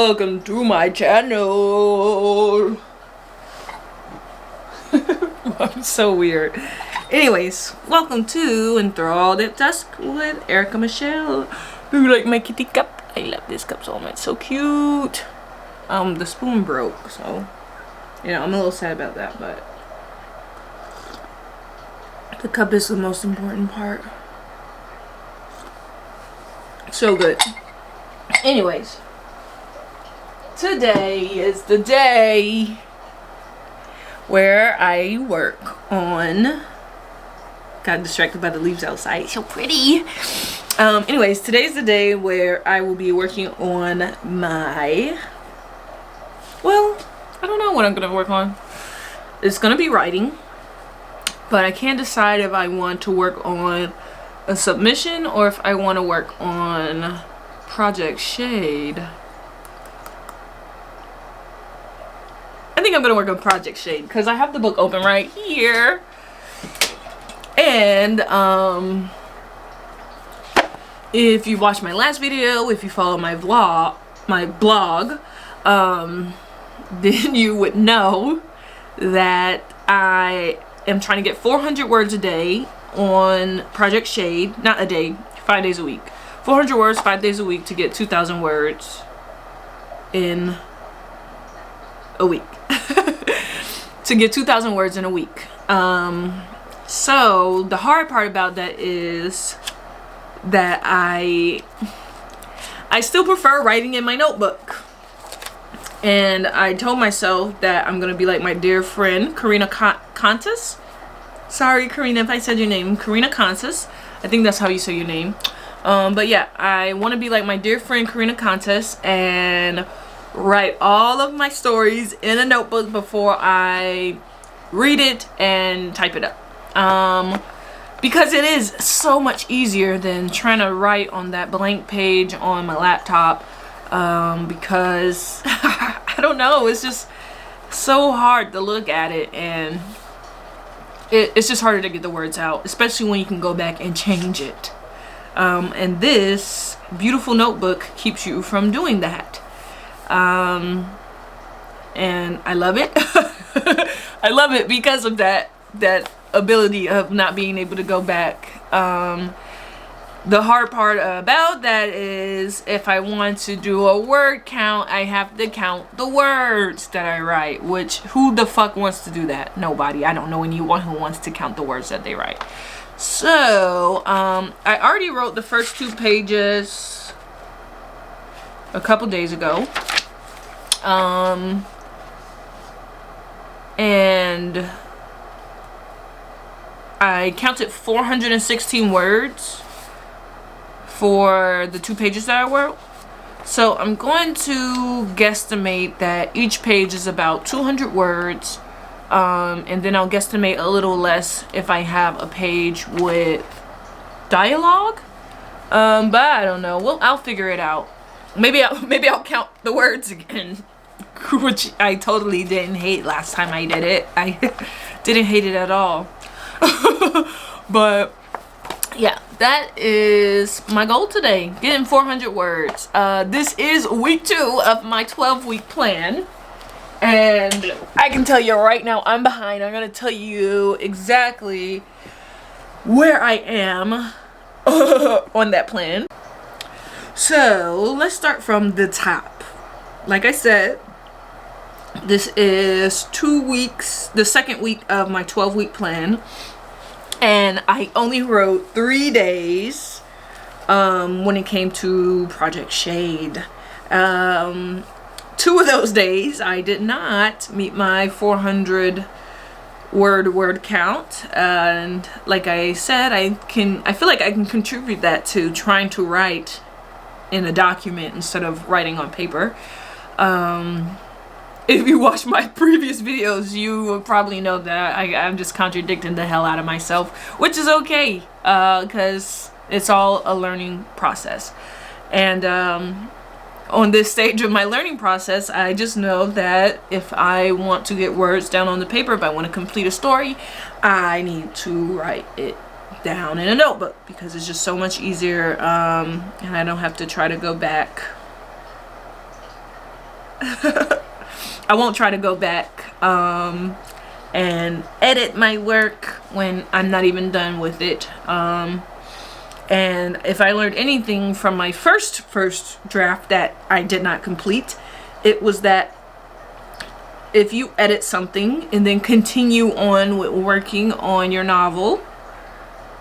Welcome to my channel. I'm so weird. Anyways, welcome to Enthralled at Dusk with Erica Michelle. Do you like my kitty cup? I love this cup so much. So cute. The spoon broke, so I'm a little sad about that, but the cup is the most important part. So good. Anyways, today is the day where I work on. Got distracted by the leaves outside. So pretty. Anyways, today's the day where I will be working on my. Well, I don't know what I'm gonna work on. It's gonna be writing, but I can't decide if I want to work on a submission or if I want to work on Project Shade. I think I'm gonna work on Project Shade because I have the book open right here, and if you watched my last video, if you follow my blog, then you would know that I am trying to get 400 words a day on Project Shade. Not a day, 5 days a week. 400 words 5 days a week to get 2,000 words in a week. To get 2,000 words in a week. So the hard part about that is that I still prefer writing in my notebook. And I told myself that I'm gonna be like my dear friend Karina Contis. Sorry, Karina, if I said your name. Karina Contis. I think that's how you say your name. But yeah, I want to be like my dear friend Karina Contis and write all of my stories in a notebook before I read it and type it up. Because it is so much easier than trying to write on that blank page on my laptop. Because I don't know, it's just so hard to look at it, and it's just harder to get the words out, especially when you can go back and change it. And this beautiful notebook keeps you from doing that. And I love it. I love it because of that ability of not being able to go back. The hard part about that is if I want to do a word count, I have to count the words that I write, which who the fuck wants to do that? Nobody. I don't know anyone who wants to count the words that they write. So, I already wrote the first 2 pages a couple days ago. And I counted 416 words for the 2 pages that I wrote. So I'm going to guesstimate that each page is about 200 words. And then I'll guesstimate a little less if I have a page with dialogue. But I don't know. Well, I'll figure it out. Maybe I'll count the words again, which I totally didn't hate last time I did it. I didn't hate it at all. But yeah, that is my goal today, getting 400 words. This is week 2 of my 12-week plan. And I can tell you right now, I'm behind. I'm going to tell you exactly where I am on that plan. So, let's start from the top. Like I said, this is 2 weeks, the second week of my 12-week plan. And I only wrote 3 days when it came to Project Shade. 2 of those days I did not meet my 400 word count, and like I said, I feel like I can contribute that to trying to write in a document instead of writing on paper. If you watch my previous videos, you will probably know that I'm just contradicting the hell out of myself, which is okay, because it's all a learning process. And on this stage of my learning process, I just know that if I want to get words down on the paper, if I want to complete a story, I need to write it down in a notebook because it's just so much easier, and I don't have to try to go back I won't try to go back and edit my work when I'm not even done with it. And if I learned anything from my first draft that I did not complete, it was that if you edit something and then continue on with working on your novel,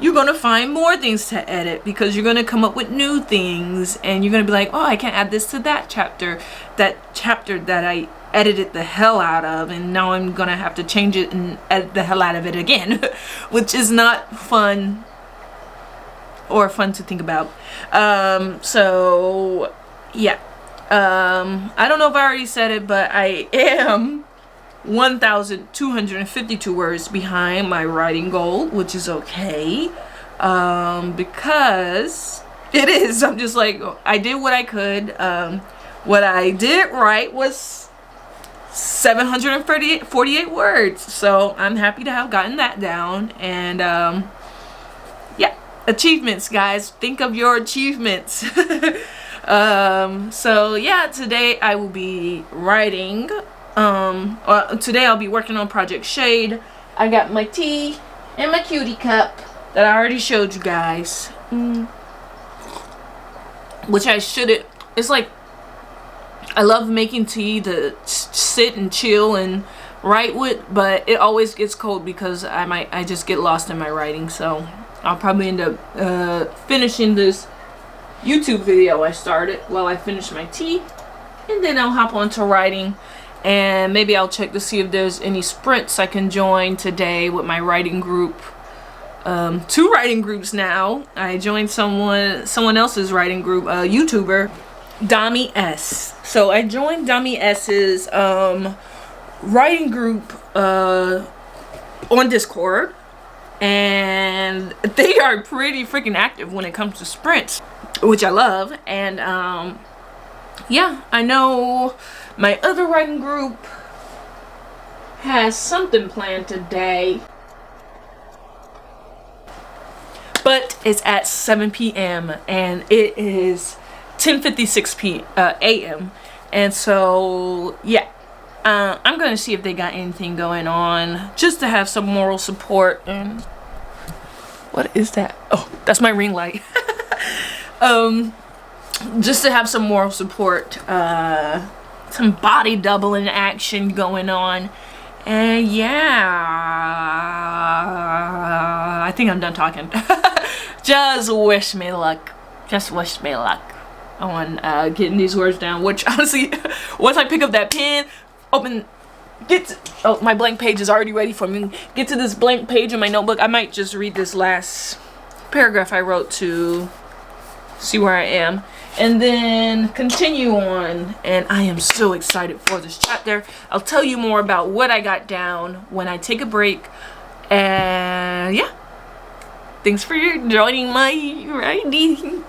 you're going to find more things to edit, because you're going to come up with new things, and you're going to be like, oh, I can add this to that chapter that I edited the hell out of, and now I'm going to have to change it and edit the hell out of it again, which is not fun or fun to think about. So yeah, I don't know if I already said it, but I am 1,252 words behind my writing goal, which is okay, because it is. I'm just like, I did what I could. What I did right was 748 words, so I'm happy to have gotten that down. And yeah, achievements, guys. Think of your achievements. So yeah, today I will be writing. Today I'll be working on Project Shade. I got my tea and my cutie cup that I already showed you guys. Which I shouldn't. It's like, I love making tea to sit and chill and write with, but it always gets cold because I just get lost in my writing. So I'll probably end up finishing this YouTube video I started while I finish my tea, and then I'll hop on to writing. And maybe I'll check to see if there's any sprints I can join today with my writing group. 2 writing groups now. I joined someone else's writing group, a YouTuber, Dami S. So I joined Dami S's writing group on Discord, and they are pretty freaking active when it comes to sprints, which I love. And yeah, I know my other writing group has something planned today, but it's at 7 p.m. and it is 10:56 a.m. And so yeah, I'm gonna see if they got anything going on, just to have some moral support. And what is that? Oh, that's my ring light. Just to have some moral support, some body doubling action going on. And yeah, I think I'm done talking. Just wish me luck. Just wish me luck on getting these words down, which honestly, once I pick up that pen, oh, my blank page is already ready for me. Get to this blank page in my notebook. I might just read this last paragraph I wrote to see where I am, and then continue on. And I am so excited for this chapter. I'll tell you more about what I got down when I take a break. And yeah, thanks for joining my writing.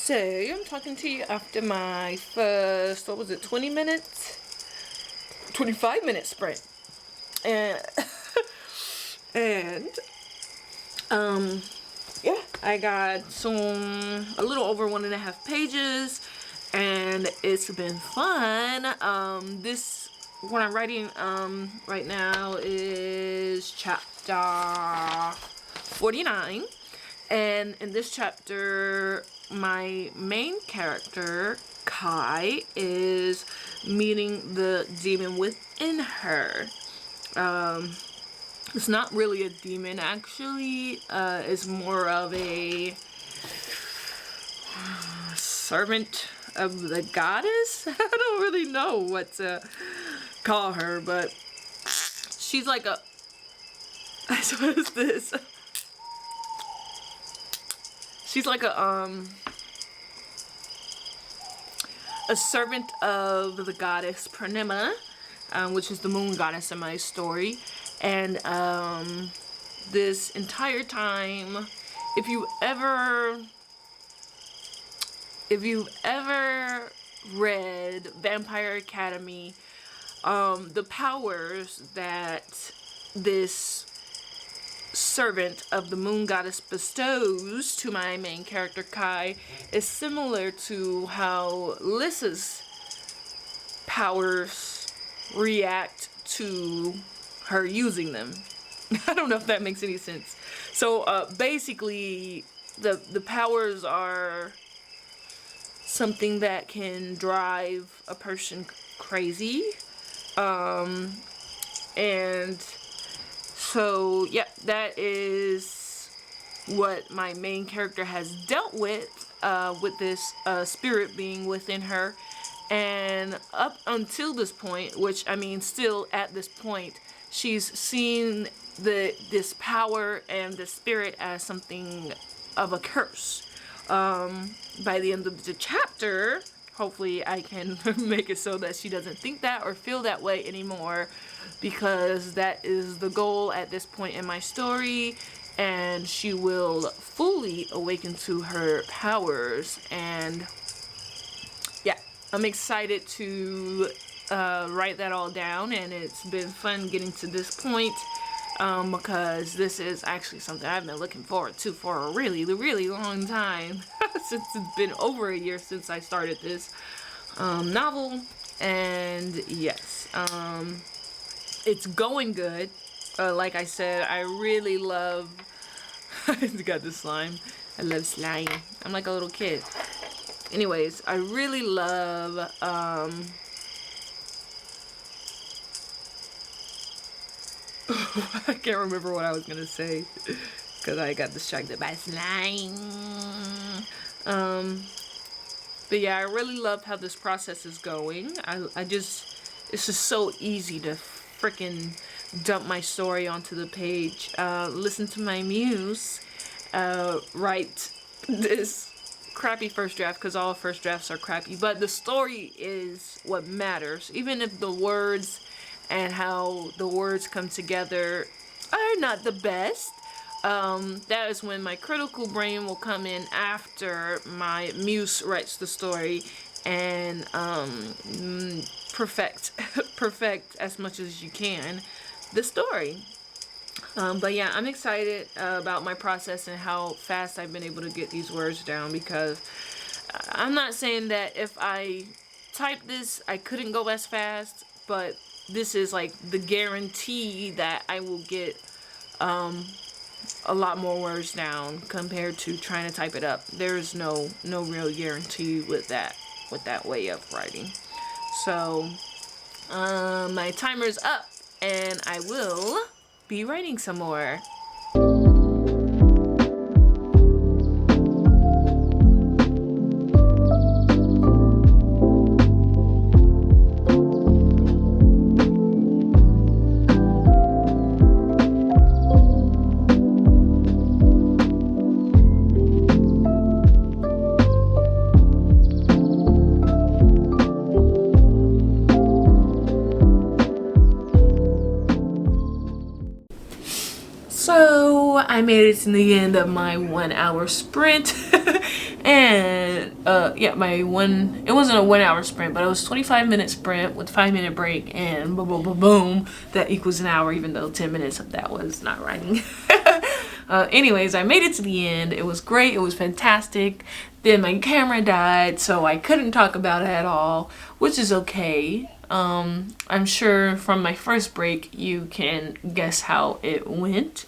So, I'm talking to you after my first, 20 minutes? 25-minute sprint. And, yeah, I got a little over 1.5 pages, and it's been fun. What I'm writing, right now is chapter 49. And in this chapter, my main character, Kai, is meeting the demon within her. It's not really a demon, actually. It's more of a servant of the goddess. I don't really know what to call her, but she's like a, what is this? She's like a servant of the goddess Purnima, which is the moon goddess in my story. And this entire time, if you've ever read Vampire Academy, the powers that this servant of the moon goddess bestows to my main character Kai is similar to how Lissa's powers react to her using them. I don't know if that makes any sense. So basically the powers are something that can drive a person crazy, and so yeah, that is what my main character has dealt with this spirit being within her. And up until this point, which I mean still at this point, she's seen this power and the spirit as something of a curse. By the end of the chapter, hopefully I can make it so that she doesn't think that or feel that way anymore, because that is the goal at this point in my story, and she will fully awaken to her powers. And yeah, I'm excited to write that all down, and it's been fun getting to this point, because this is actually something I've been looking forward to for a really, really long time. Since it's been over a year since I started this novel. And yes, it's going good. Like I said, I really love I got this slime. I love slime. I'm like a little kid. Anyways, I really love I can't remember what I was gonna say because I got distracted by slime. But yeah, I really love how this process is going. It's just so easy to freaking dump my story onto the page, listen to my muse, write this crappy first draft, because all first drafts are crappy, but the story is what matters. Even if the words and how the words come together are not the best, that is when my critical brain will come in after my muse writes the story and perfect as much as you can the story. But yeah, I'm excited about my process and how fast I've been able to get these words down, because I'm not saying that if I type this I couldn't go as fast, but this is like the guarantee that I will get a lot more words down compared to trying to type it up. There's no real guarantee with that way of writing. So my timer's up and I will be writing some more. So I made it to the end of my 1 hour sprint. And yeah, it wasn't a 1 hour sprint, but it was 25-minute sprint with 5-minute break, and boom, boom, boom, boom, that equals an hour, even though 10 minutes of that was not writing. Anyways, I made it to the end. It was great. It was fantastic. Then my camera died, so I couldn't talk about it at all, which is okay. I'm sure from my first break you can guess how it went,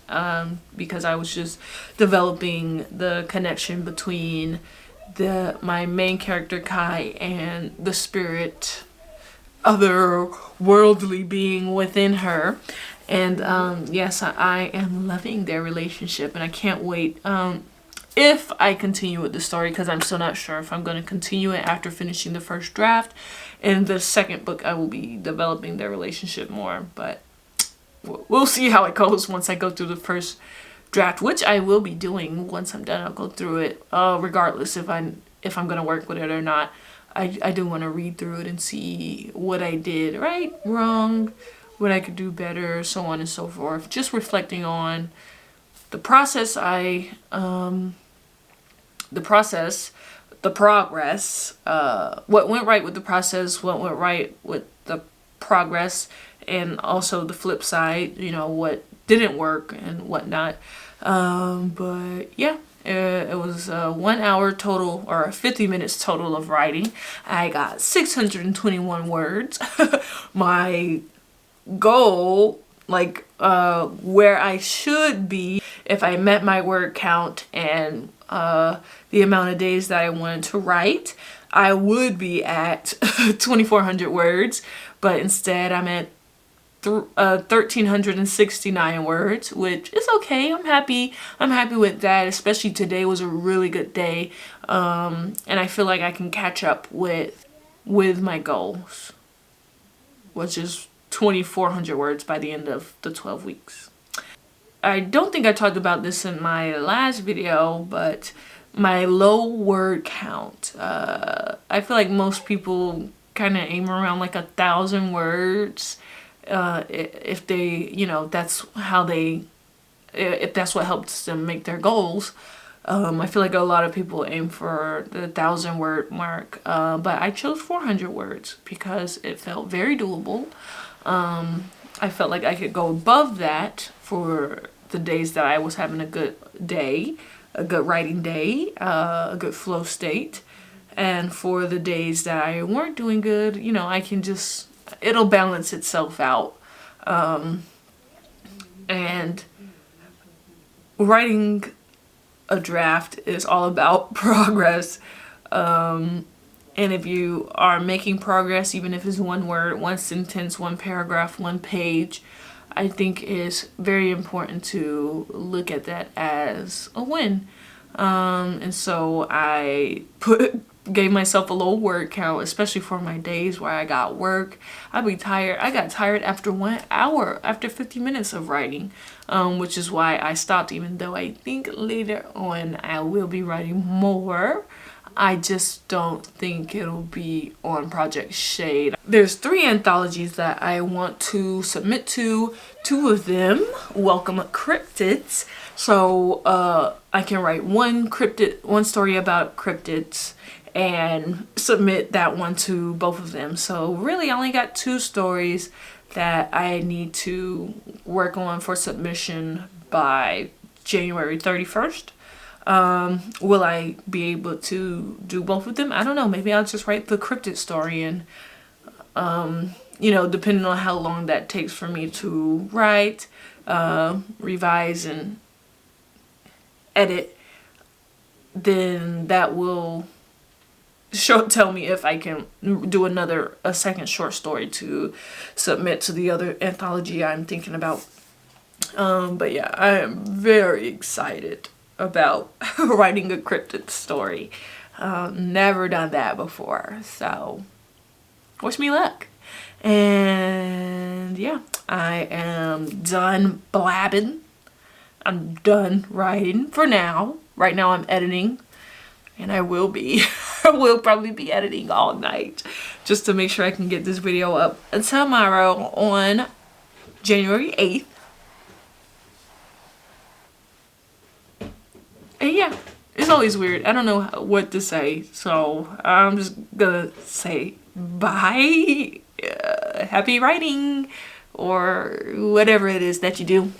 because I was just developing the connection between my main character Kai and the spirit, otherworldly being within her. And yes, I am loving their relationship, and I can't wait if I continue with the story, because I'm still not sure if I'm going to continue it after finishing the first draft. In the second book, I will be developing their relationship more, but we'll see how it goes once I go through the first draft, which I will be doing once I'm done. I'll go through it, regardless if I'm going to work with it or not. I do want to read through it and see what I did right, wrong, what I could do better, so on and so forth. Just reflecting on the process, the progress, what went right with the process, what went right with the progress, and also the flip side, you know, what didn't work and whatnot. But yeah, it was 1 hour total, or 50 minutes total of writing. I got 621 words. My goal, like where I should be if I met my word count and the amount of days that I wanted to write, I would be at 2,400 words, but instead I'm at 1,369 words, which is okay. I'm happy with that, especially today was a really good day, and I feel like I can catch up with my goals, which is 2,400 words by the end of the 12 weeks. I don't think I talked about this in my last video, but my low word count. I feel like most people kind of aim around like 1,000 words. If they, you know, if that's what helps them make their goals. I feel like a lot of people aim for the 1,000 word mark, but I chose 400 words because it felt very doable. I felt like I could go above that for the days that I was having a good day, a good writing day, a good flow state. And for the days that I weren't doing good, you know, I can just, it'll balance itself out. And writing a draft is all about progress. And if you are making progress, even if it's one word, one sentence, one paragraph, one page, I think it's very important to look at that as a win. And so I gave myself a low word count, especially for my days where I got work. I'd be tired. I got tired after 1 hour, after 50 minutes of writing, which is why I stopped, even though I think later on I will be writing more. I just don't think it'll be on Project Shade. There's 3 anthologies that I want to submit to. 2 of them welcome cryptids. So I can write one story about cryptids and submit that one to both of them. So really I only got 2 stories that I need to work on for submission by January 31st. Will I be able to do both of them? I don't know. Maybe I'll just write the cryptid story, and you know, depending on how long that takes for me to write, revise and edit, then that will tell me if I can do a second short story to submit to the other anthology I'm thinking about. But yeah, I am very excited about writing a cryptid story. Never done that before, so wish me luck. And yeah, I am done blabbing. I'm done writing for now. Right now I'm editing, and I will probably be editing all night just to make sure I can get this video up tomorrow on January 8th. And yeah, it's always weird. I don't know what to say, so I'm just gonna say bye, happy writing, or whatever it is that you do.